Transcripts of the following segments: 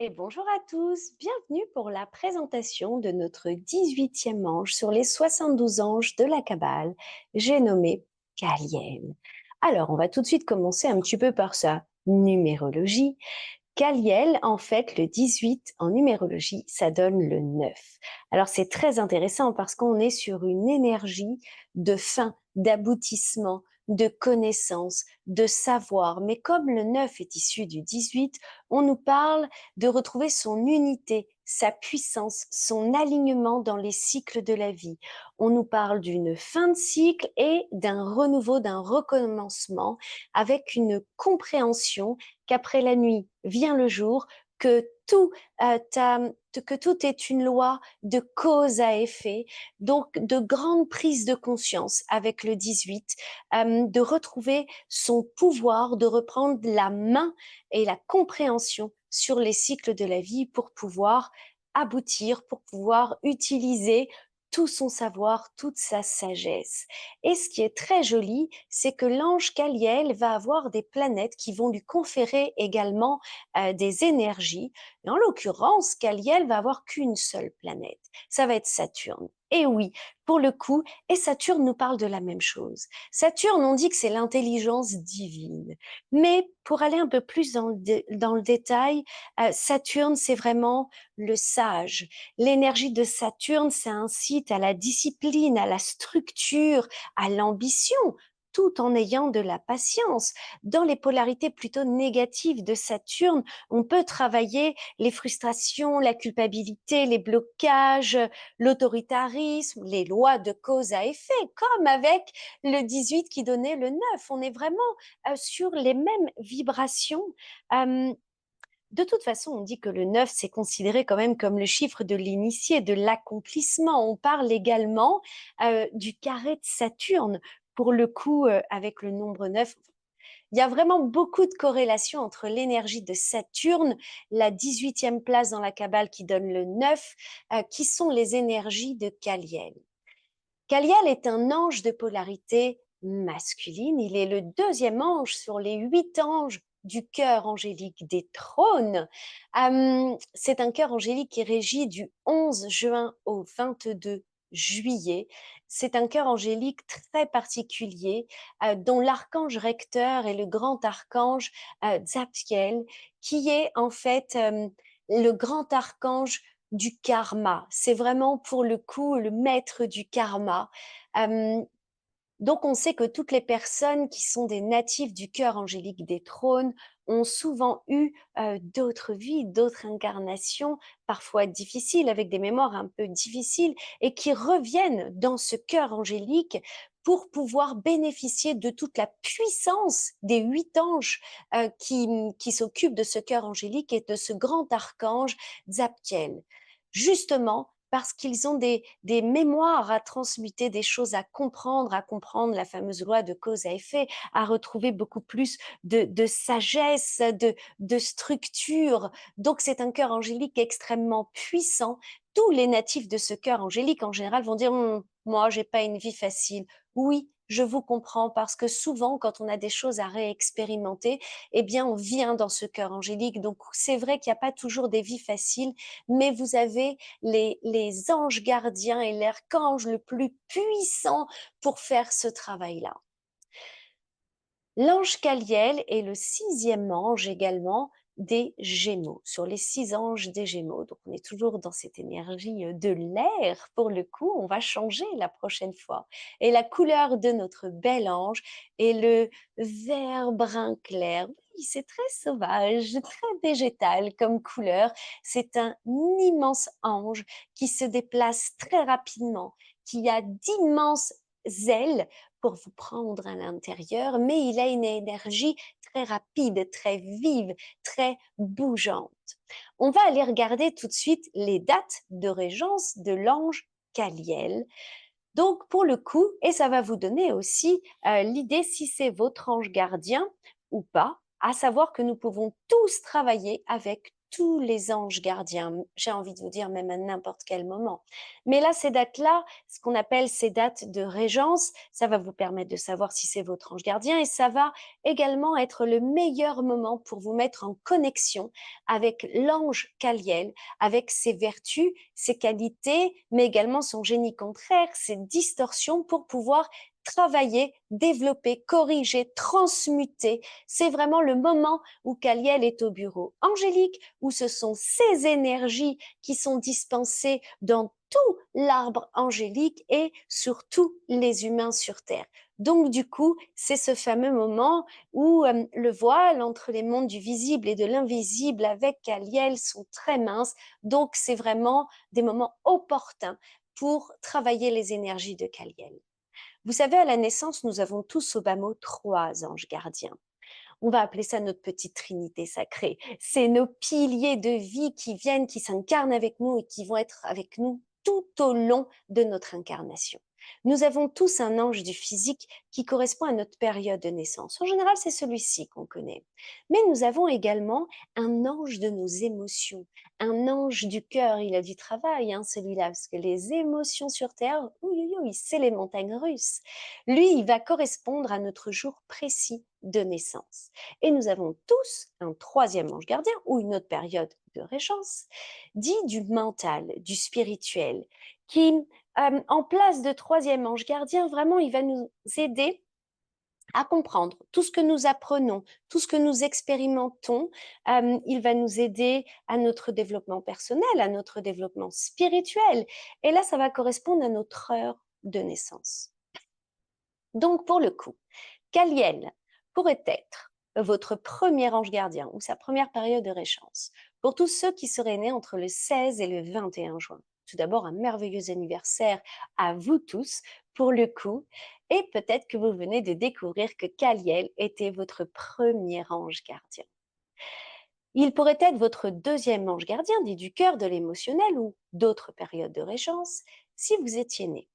Et bonjour à tous, bienvenue pour la présentation de notre 18e ange sur les 72 anges de la Kabbale, j'ai nommé Kaliel. Alors, on va tout de suite commencer un petit peu par sa numérologie. Kaliel, en fait, le 18 en numérologie, ça donne le 9. Alors, c'est très intéressant parce qu'on est sur une énergie de fin, d'aboutissement, de connaissance, de savoir. Mais comme le 9 est issu du 18, on nous parle de retrouver son unité, sa puissance, son alignement dans les cycles de la vie. On nous parle d'une fin de cycle et d'un renouveau, d'un recommencement avec une compréhension qu'après la nuit vient le jour, que que tout est une loi de cause à effet, donc de grande prise de conscience avec le 18, de retrouver son pouvoir, de reprendre la main et la compréhension sur les cycles de la vie pour pouvoir aboutir, pour pouvoir utiliser tout son savoir, toute sa sagesse. Et ce qui est très joli, c'est que l'ange Caliel va avoir des planètes qui vont lui conférer également des énergies. Et en l'occurrence, Caliel va avoir qu'une seule planète. Ça va être Saturne. Et oui, pour le coup, et Saturne nous parle de la même chose. Saturne, on dit que c'est l'intelligence divine. Mais pour aller un peu plus dans le détail, Saturne, c'est vraiment le sage. L'énergie de Saturne, ça incite à la discipline, à la structure, à l'ambition, tout en ayant de la patience. Dans les polarités plutôt négatives de Saturne, on peut travailler les frustrations, la culpabilité, les blocages, l'autoritarisme, les lois de cause à effet, comme avec le 18 qui donnait le 9. On est vraiment sur les mêmes vibrations. Euh, de toute façon, on dit que le 9, c'est considéré quand même comme le chiffre de l'initié, de l'accomplissement. On parle également du carré de Saturne, pour le coup, avec le nombre 9. Il y a vraiment beaucoup de corrélations entre l'énergie de Saturne, la 18e place dans la Kabbale qui donne le 9, qui sont les énergies de Kaliel. Kaliel est un ange de polarité masculine. Il est le deuxième ange sur les 8 anges du cœur angélique des trônes. C'est un cœur angélique qui régit du 11 juin au 22 juillet. C'est un cœur angélique très particulier dont l'archange recteur est le grand archange Zadkiel, qui est en fait le grand archange du karma. C'est vraiment pour le coup le maître du karma. Euh, donc on sait que toutes les personnes qui sont des natifs du cœur angélique des trônes ont souvent eu d'autres vies, d'autres incarnations, parfois difficiles, avec des mémoires un peu difficiles, et qui reviennent dans ce cœur angélique pour pouvoir bénéficier de toute la puissance des 8 anges qui s'occupent de ce cœur angélique et de ce grand archange Zapkiel. Justement, parce qu'ils ont des mémoires à transmuter, des choses à comprendre la fameuse loi de cause à effet, à retrouver beaucoup plus de sagesse, de structure. Donc c'est un cœur angélique extrêmement puissant. Tous les natifs de ce cœur angélique, en général, vont dire moi, j'ai pas une vie facile. Oui, je vous comprends parce que souvent, quand on a des choses à réexpérimenter, eh bien, on vient dans ce cœur angélique. Donc, c'est vrai qu'il n'y a pas toujours des vies faciles, mais vous avez les anges gardiens et l'archange le plus puissant pour faire ce travail-là. L'ange Caliel est le 6e ange également des Gémeaux, sur les 6 anges des Gémeaux. Donc on est toujours dans cette énergie de l'air. Pour le coup, on va changer la prochaine fois. Et la couleur de notre bel ange est le vert brun clair. Oui, c'est très sauvage, très végétal comme couleur. C'est un immense ange qui se déplace très rapidement, qui a d'immenses ailes pour vous prendre à l'intérieur, mais il a une énergie très rapide, très vive, très bougeante. On va aller regarder tout de suite les dates de régence de l'ange Caliel. Donc, pour le coup, et ça va vous donner aussi l'idée si c'est votre ange gardien ou pas, à savoir que nous pouvons tous travailler avec tous les anges gardiens, j'ai envie de vous dire même à n'importe quel moment. Mais là, ces dates-là, ce qu'on appelle ces dates de régence, ça va vous permettre de savoir si c'est votre ange gardien et ça va également être le meilleur moment pour vous mettre en connexion avec l'ange Caliel, avec ses vertus, ses qualités, mais également son génie contraire, ses distorsions pour pouvoir travailler, développer, corriger, transmuter. C'est vraiment le moment où Caliel est au bureau angélique, où ce sont ces énergies qui sont dispensées dans tout l'arbre angélique et sur tous les humains sur Terre. Donc, du coup, c'est ce fameux moment où le voile entre les mondes du visible et de l'invisible avec Caliel sont très minces. Donc, c'est vraiment des moments opportuns pour travailler les énergies de Caliel. Vous savez, à la naissance, nous avons tous au bas mot 3 anges gardiens. On va appeler ça notre petite trinité sacrée. C'est nos piliers de vie qui viennent, qui s'incarnent avec nous et qui vont être avec nous tout au long de notre incarnation. Nous avons tous un ange du physique qui correspond à notre période de naissance. En général, c'est celui-ci qu'on connaît. Mais nous avons également un ange de nos émotions, un ange du cœur. Il a du travail, hein, celui-là, parce que les émotions sur Terre, c'est les montagnes russes. Lui, il va correspondre à notre jour précis de naissance. Et nous avons tous un troisième ange gardien ou une autre période de régence, dit du mental, du spirituel, qui, en place de troisième ange gardien, vraiment, il va nous aider à comprendre tout ce que nous apprenons, tout ce que nous expérimentons. Il va nous aider à notre développement personnel, à notre développement spirituel. Et là, ça va correspondre à notre heure de naissance. Donc, pour le coup, Caliel pourrait être votre premier ange gardien ou sa première période de régence pour tous ceux qui seraient nés entre le 16 et le 21 juin. Tout d'abord, un merveilleux anniversaire à vous tous pour le coup. Et peut-être que vous venez de découvrir que Caliel était votre premier ange gardien. Il pourrait être votre deuxième ange gardien, dit du cœur, de l'émotionnel ou d'autres périodes de régence, si vous étiez né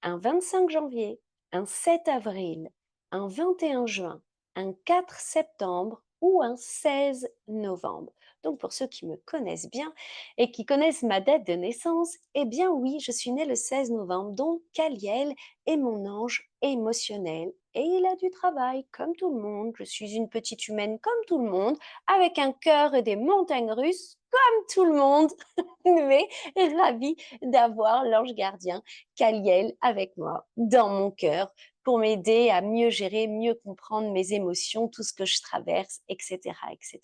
un 25 janvier, un 7 avril, un 21 juin, un 4 septembre ou un 16 novembre. Donc pour ceux qui me connaissent bien et qui connaissent ma date de naissance, eh bien oui, je suis née le 16 novembre, donc Caliel est mon ange émotionnel et il a du travail comme tout le monde. Je suis une petite humaine comme tout le monde, avec un cœur et des montagnes russes comme tout le monde, mais ravie d'avoir l'ange gardien Caliel avec moi dans mon cœur pour m'aider à mieux gérer, mieux comprendre mes émotions, tout ce que je traverse, etc., etc.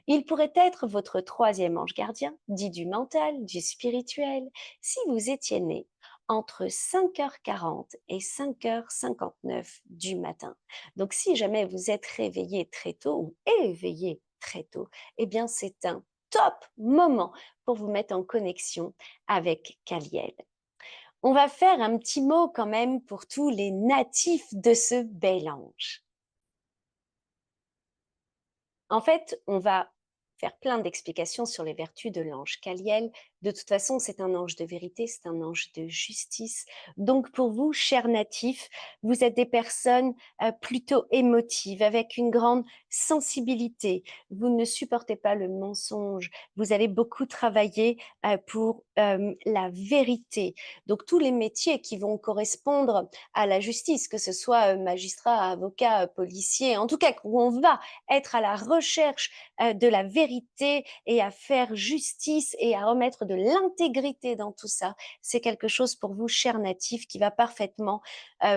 Il pourrait être votre troisième ange gardien, dit du mental, du spirituel, si vous étiez né entre 5h40 et 5h59 du matin. Donc si jamais vous êtes réveillé très tôt ou éveillé très tôt, eh bien c'est un top moment pour vous mettre en connexion avec Caliel. On va faire un petit mot quand même pour tous les natifs de ce bel ange. En fait, on va faire plein d'explications sur les vertus de l'ange Caliel. De toute façon, c'est un ange de vérité, c'est un ange de justice. Donc pour vous, chers natifs, vous êtes des personnes plutôt émotives, avec une grande sensibilité. Vous ne supportez pas le mensonge. Vous allez beaucoup travailler pour la vérité. Donc tous les métiers qui vont correspondre à la justice, que ce soit magistrat, avocat, policier, en tout cas où on va être à la recherche de la vérité et à faire justice et à remettre de l'intégrité dans tout ça, c'est quelque chose pour vous, chers natifs, qui va parfaitement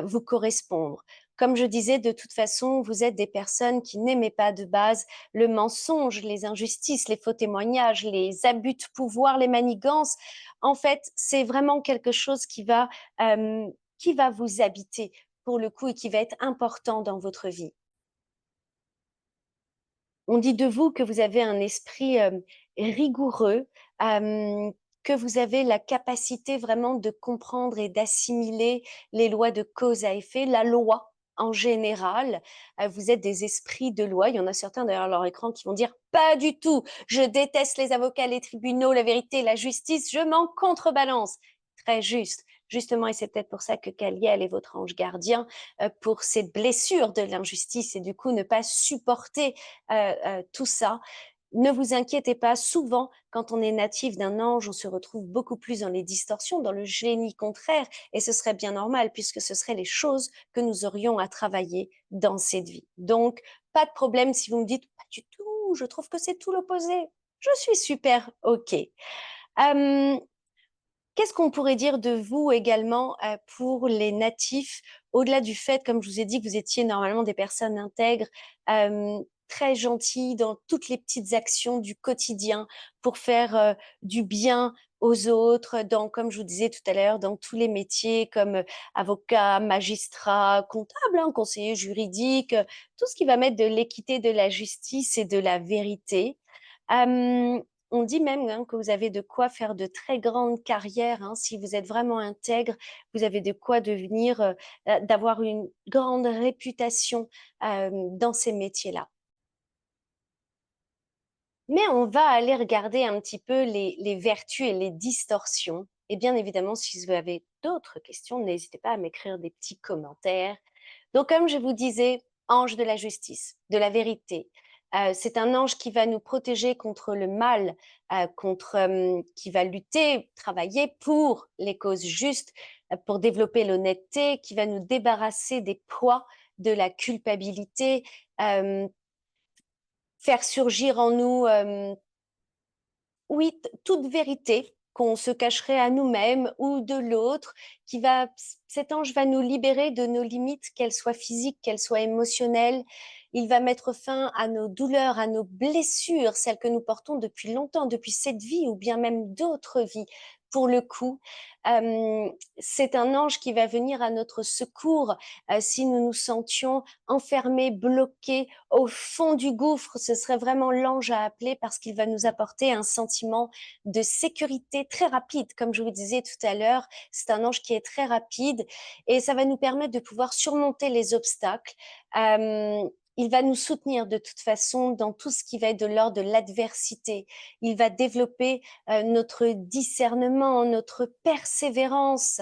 vous correspondre. Comme je disais, de toute façon, vous êtes des personnes qui n'aimaient pas de base le mensonge, les injustices, les faux témoignages, les abus de pouvoir, les manigances. En fait, c'est vraiment quelque chose qui va vous habiter pour le coup et qui va être important dans votre vie. On dit de vous que vous avez un esprit rigoureux, que vous avez la capacité vraiment de comprendre et d'assimiler les lois de cause à effet, la loi en général. Vous êtes des esprits de loi. Il y en a certains derrière leur écran qui vont dire pas du tout. Je déteste les avocats, les tribunaux, la vérité, la justice. Je m'en contrebalance. Très juste. Justement, et c'est peut-être pour ça que Caliel est votre ange gardien, pour cette blessure de l'injustice et du coup ne pas supporter tout ça. ne vous inquiétez pas, souvent, quand on est natif d'un ange, on se retrouve beaucoup plus dans les distorsions, dans le génie contraire, et ce serait bien normal puisque ce seraient les choses que nous aurions à travailler dans cette vie. Donc, pas de problème si vous me dites pas du tout, je trouve que c'est tout l'opposé. Je suis super OK. Qu'est-ce qu'on pourrait dire de vous également pour les natifs, au-delà du fait, comme je vous ai dit, que vous étiez normalement des personnes intègres, très gentilles dans toutes les petites actions du quotidien pour faire du bien aux autres, dans, comme je vous disais tout à l'heure, dans tous les métiers comme avocat, magistrat, comptable, hein, conseiller juridique, tout ce qui va mettre de l'équité, de la justice et de la vérité. Euh, on dit même hein, que vous avez de quoi faire de très grandes carrières. Hein, si vous êtes vraiment intègre, vous avez de quoi devenir, d'avoir une grande réputation dans ces métiers-là. Mais on va aller regarder un petit peu les vertus et les distorsions. Et bien évidemment, si vous avez d'autres questions, n'hésitez pas à m'écrire des petits commentaires. Donc, comme je vous disais, ange de la justice, de la vérité. C'est un ange qui va nous protéger contre le mal, qui va lutter, travailler pour les causes justes, pour développer l'honnêteté, qui va nous débarrasser des poids de la culpabilité, euh, faire surgir en nous oui, toute vérité qu'on se cacherait à nous-mêmes ou de l'autre, cet ange va nous libérer de nos limites, qu'elles soient physiques, qu'elles soient émotionnelles. Il va mettre fin à nos douleurs, à nos blessures, celles que nous portons depuis longtemps, depuis cette vie ou bien même d'autres vies. Pour le coup, euh, c'est un ange qui va venir à notre secours si nous nous sentions enfermés, bloqués au fond du gouffre. Ce serait vraiment l'ange à appeler parce qu'il va nous apporter un sentiment de sécurité très rapide. Comme je vous disais tout à l'heure, c'est un ange qui est très rapide et ça va nous permettre de pouvoir surmonter les obstacles. Il va nous soutenir de toute façon dans tout ce qui va être de l'ordre de l'adversité. Il va développer notre discernement, notre persévérance.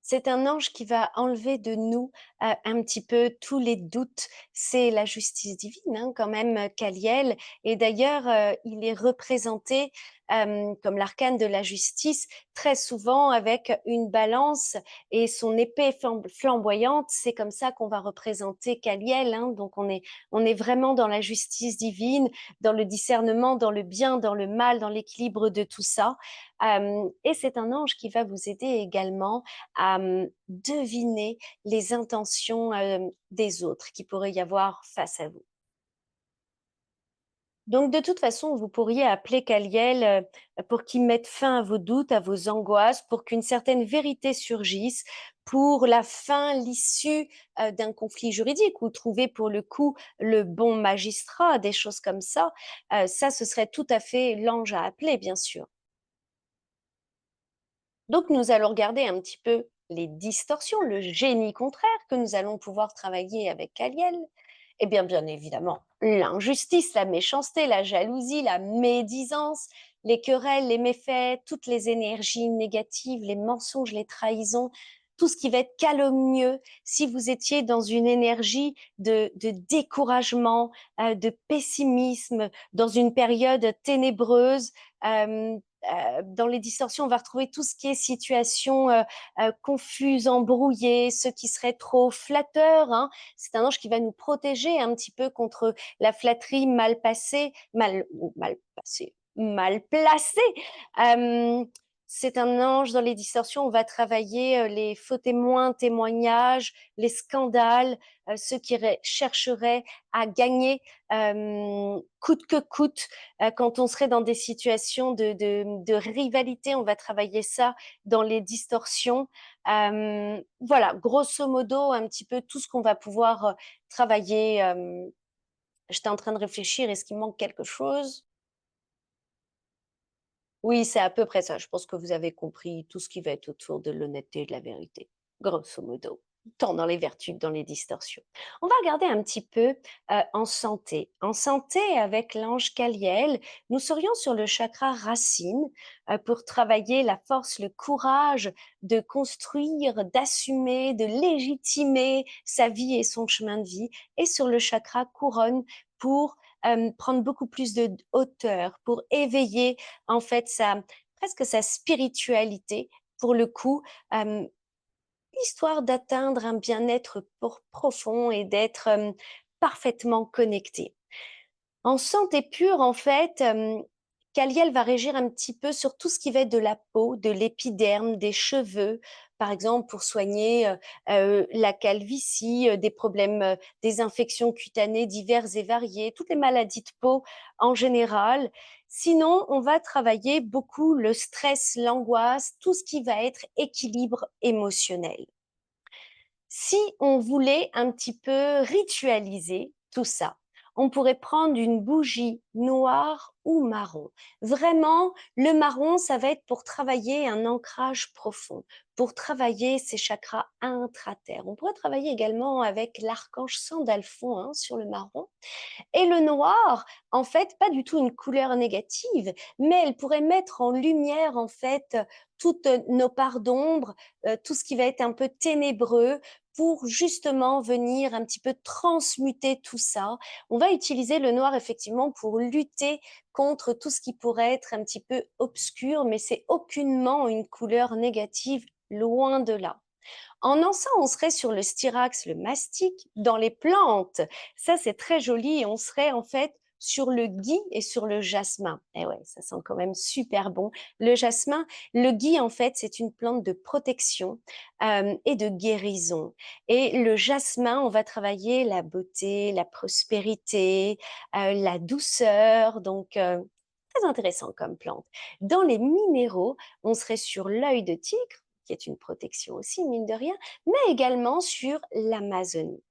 C'est un ange qui va enlever de nous un petit peu tous les doutes. C'est la justice divine, hein, quand même, Caliel. Et d'ailleurs, il est représenté comme l'arcane de la justice, très souvent avec une balance et son épée flamboyante. C'est comme ça qu'on va représenter Caliel. Hein. Donc, on est vraiment dans la justice divine, dans le discernement, dans le bien, dans le mal, dans l'équilibre de tout ça. Et c'est un ange qui va vous aider également à deviner les intentions des autres qui pourraient y avoir face à vous. Donc, de toute façon, vous pourriez appeler Caliel pour qu'il mette fin à vos doutes, à vos angoisses, pour qu'une certaine vérité surgisse, pour la fin, l'issue d'un conflit juridique ou trouver pour le coup le bon magistrat, des choses comme ça. Ça, ce serait tout à fait l'ange à appeler, bien sûr. Donc, nous allons regarder un petit peu les distorsions, le génie contraire que nous allons pouvoir travailler avec Caliel. Eh bien, bien évidemment, l'injustice, la méchanceté, la jalousie, la médisance, les querelles, les méfaits, toutes les énergies négatives, les mensonges, les trahisons, tout ce qui va être calomnieux. Si vous étiez dans une énergie de découragement, de pessimisme, dans une période ténébreuse, dans les distorsions, on va retrouver tout ce qui est situation confuse, embrouillée, ce qui serait trop flatteur. Hein. C'est un ange qui va nous protéger un petit peu contre la flatterie mal passée, mal placée. Euh, c'est un ange dans les distorsions. On va travailler les faux témoins, témoignages, les scandales, ceux qui chercheraient à gagner coûte que coûte. Quand on serait dans des situations de rivalité, on va travailler ça dans les distorsions. Voilà, grosso modo, un petit peu tout ce qu'on va pouvoir travailler. J'étais en train de réfléchir, est-ce qu'il manque quelque chose? Oui, c'est à peu près ça. Je pense que vous avez compris tout ce qui va être autour de l'honnêteté et de la vérité, grosso modo. tant dans les vertus que dans les distorsions. On va regarder un petit peu en santé. En santé, avec l'ange Caliel, nous serions sur le chakra racine pour travailler la force, le courage de construire, d'assumer, de légitimer sa vie et son chemin de vie, et sur le chakra couronne pour prendre beaucoup plus de hauteur, pour éveiller en fait presque sa spiritualité, pour le coup, euh, histoire d'atteindre un bien-être profond et d'être parfaitement connecté. En santé pure, en fait, Kaliel va régir un petit peu sur tout ce qui va être de la peau, de l'épiderme, des cheveux, par exemple pour soigner la calvitie, des problèmes, des infections cutanées diverses et variées, toutes les maladies de peau en général. Sinon, on va travailler beaucoup le stress, l'angoisse, tout ce qui va être équilibre émotionnel. Si on voulait un petit peu ritualiser tout ça, on pourrait prendre une bougie noire ou marron. Vraiment, le marron, ça va être pour travailler un ancrage profond, pour travailler ces chakras intraterres. On pourrait travailler également avec l'archange Sandalphon sur le marron. Et le noir, en fait, pas du tout une couleur négative, mais elle pourrait mettre en lumière, en fait, toutes nos parts d'ombre, tout ce qui va être un peu ténébreux, pour justement venir un petit peu transmuter tout ça. On va utiliser le noir effectivement pour lutter contre tout ce qui pourrait être un petit peu obscur, mais c'est aucunement une couleur négative, loin de là. En encens, on serait sur le styrax, le mastic, dans les plantes. Ça, c'est très joli. On serait en fait sur le gui et sur le jasmin. Et ouais, ça sent quand même super bon. Le jasmin, le gui, en fait, c'est une plante de protection et de guérison. Et le jasmin, on va travailler la beauté, la prospérité, la douceur. Donc, très intéressant comme plante. Dans les minéraux, on serait sur l'œil de tigre, qui est une protection aussi, mine de rien, mais également sur l'amazonite.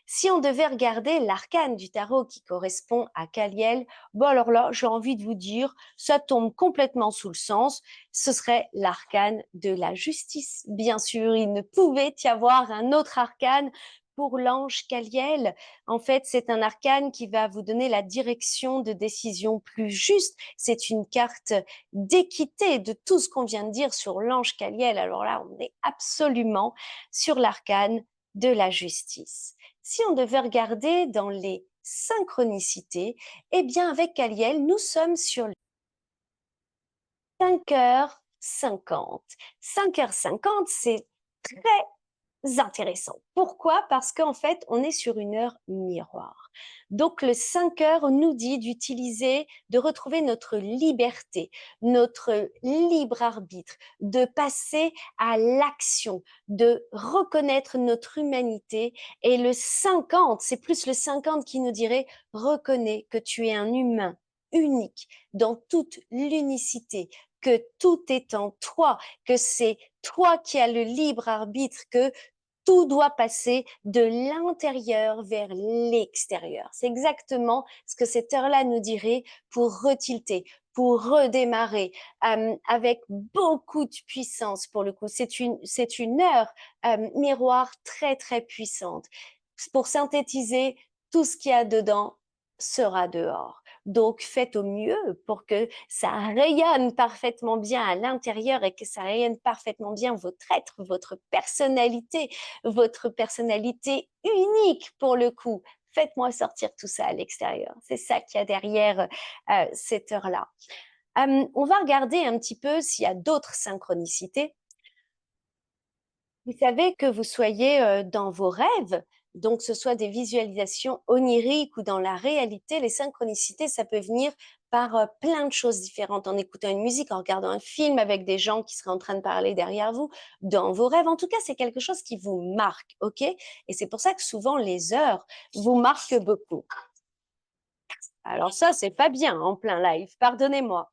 Si on devait regarder l'arcane du tarot qui correspond à Caliel, bon alors là, j'ai envie de vous dire, ça tombe complètement sous le sens, ce serait l'arcane de la justice. Bien sûr, il ne pouvait y avoir un autre arcane pour l'ange Caliel. En fait, c'est un arcane qui va vous donner la direction de décision plus juste. C'est une carte d'équité de tout ce qu'on vient de dire sur l'ange Caliel. Alors là, on est absolument sur l'arcane de la justice. Si on devait regarder dans les synchronicités, eh bien avec Caliel, nous sommes sur 5h50. 5h50, c'est très intéressant. Pourquoi? Parce qu'en fait, on est sur une heure miroir. Donc, le 5 heures nous dit d'utiliser, de retrouver notre liberté, notre libre arbitre, de passer à l'action, de reconnaître notre humanité. Et le 50, c'est plus le 50 qui nous dirait, reconnais que tu es un humain unique dans toute l'unicité, que tout est en toi, que c'est toi qui as le libre arbitre, que tout doit passer de l'intérieur vers l'extérieur. C'est exactement ce que cette heure-là nous dirait pour retilter, pour redémarrer avec beaucoup de puissance pour le coup. C'est une heure miroir très, très puissante. Pour synthétiser, tout ce qu'il y a dedans sera dehors. Donc, faites au mieux pour que ça rayonne parfaitement bien à l'intérieur et que ça rayonne parfaitement bien votre être, votre personnalité unique pour le coup. Faites-moi sortir tout ça à l'extérieur. C'est ça qu'il y a derrière cette heure-là. On va regarder un petit peu s'il y a d'autres synchronicités. Vous savez que vous soyez dans vos rêves, donc ce soit des visualisations oniriques ou dans la réalité, les synchronicités, ça peut venir par plein de choses différentes, en écoutant une musique, en regardant un film avec des gens qui seraient en train de parler derrière vous, dans vos rêves. En tout cas, c'est quelque chose qui vous marque, ok? Et c'est pour ça que souvent les heures vous marquent beaucoup. Alors ça, c'est pas bien en plein live, pardonnez-moi.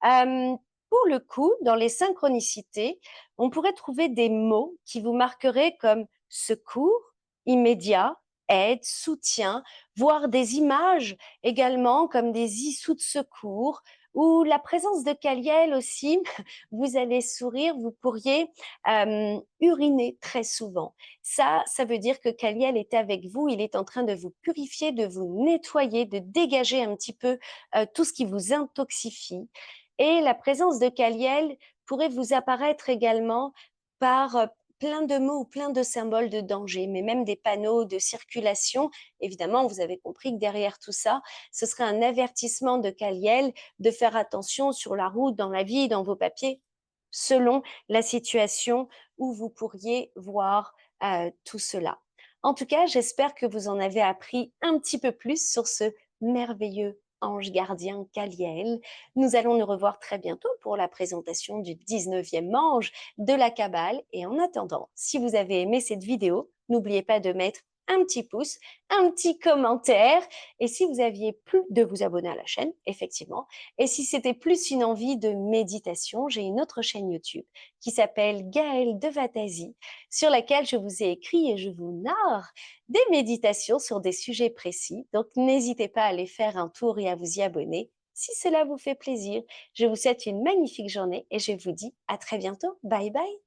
Pour le coup, dans les synchronicités, on pourrait trouver des mots qui vous marqueraient comme secours, immédiat, aide, soutien, voire des images également comme des issoutes de secours ou la présence de Caliel aussi, vous allez sourire, vous pourriez uriner très souvent. Ça veut dire que Caliel est avec vous, il est en train de vous purifier, de vous nettoyer, de dégager un petit peu tout ce qui vous intoxifie. Et la présence de Caliel pourrait vous apparaître également par plein de mots ou plein de symboles de danger, mais même des panneaux de circulation. Évidemment, vous avez compris que derrière tout ça, ce serait un avertissement de Caliel de faire attention sur la route, dans la vie, dans vos papiers, selon la situation où vous pourriez voir tout cela. En tout cas, j'espère que vous en avez appris un petit peu plus sur ce merveilleux ange gardien Caliel. Nous allons nous revoir très bientôt pour la présentation du 19e ange de la Kabbale. Et en attendant, si vous avez aimé cette vidéo, n'oubliez pas de mettre un petit pouce, un petit commentaire. Et si vous aviez plus de vous abonner à la chaîne, effectivement. Et si c'était plus une envie de méditation, j'ai une autre chaîne YouTube qui s'appelle Gaëlle de Vatasi, sur laquelle je vous ai écrit et je vous narre des méditations sur des sujets précis. Donc, n'hésitez pas à aller faire un tour et à vous y abonner si cela vous fait plaisir. Je vous souhaite une magnifique journée et je vous dis à très bientôt. Bye bye.